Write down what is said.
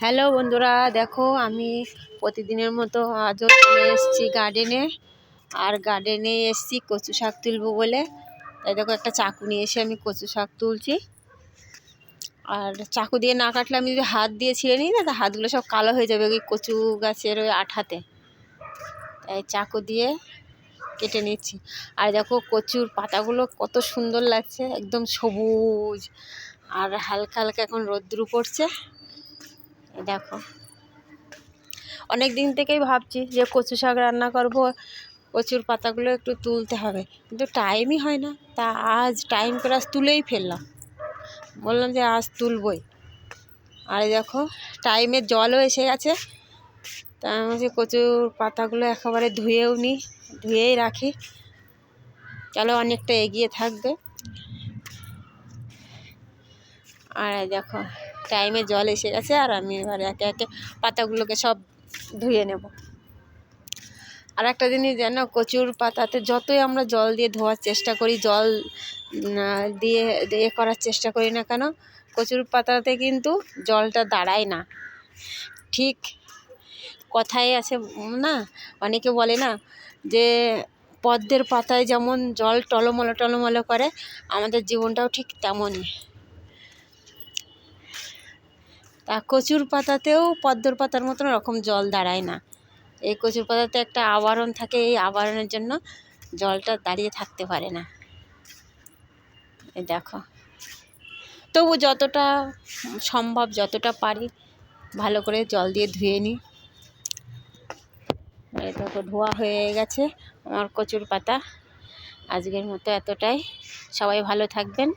Hello বন্ধুরা, দেখো আমি প্রতিদিনের মতো আজও চলে এসেছি গার্ডেনে। আর গার্ডেনে এসেছি কচু শাক তুলবো বলে। তাই দেখো একটা চাকু নিয়ে এসে আমি কচু শাক তুলছি। আর চাকু দিয়ে না কাটলে আমি যদি হাত দিয়ে ছিঁড়ে নিই না, তা হাতগুলো সব কালো হয়ে যাবে ওই কচু গাছের ওই আঠাতে। তাই চাকু দিয়ে কেটে নিচ্ছি। আর দেখো কচুর পাতাগুলো কত সুন্দর লাগছে, একদম সবুজ। আর হালকা হালকা এখন রোদ্দুর পড়ছে। দেখো অনেক দিন থেকেই ভাবছি যে কচু শাক রান্না করব, কচুর পাতাগুলো একটু তুলতে হবে, কিন্তু টাইমই হয় না। তা আজ টাইম করে আজ তুলেই ফেললাম, বললাম যে আজ তুলবই। আর দেখো টাইমের জলও এসে গেছে। তা আমি যে কচুর পাতাগুলো একেবারে ধুয়েই রাখি, চলো অনেকটা এগিয়ে থাকবে। আর দেখো টাইমে জল এসে গেছে, আর আমি এবার একে একে পাতাগুলোকে সব ধুয়ে নেব। আর একটা জিনিস জানো, কচুর পাতাতে যতই আমরা জল দিয়ে ধোয়ার চেষ্টা করি, জল দিয়ে করার চেষ্টা করি না কেন, কচুর পাতাতে কিন্তু জলটা দাঁড়ায় না। ঠিক কথাই আছে না, অনেকে বলে না যে পদ্মের পাতায় যেমন জল টলমলো টলমলো করে, আমাদের জীবনটাও ঠিক তেমনই। তা কচুর পাতাতেও পদ্মের পাতার মতন রকম জল দাঁড়ায় না। এই কচুর পাতাতে একটা আবরণ থাকে, এই আবরণের জন্য জলটা দাঁড়িয়ে থাকতে পারে না। এই দেখো, তবু যতটা সম্ভব যতটা পারি ভালো করে জল দিয়ে ধুয়ে নিই। এই দেখো ধোয়া হয়ে গেছে আমার কচুর পাতা। আজকের মতো এতটাই, সবাই ভালো থাকবেন।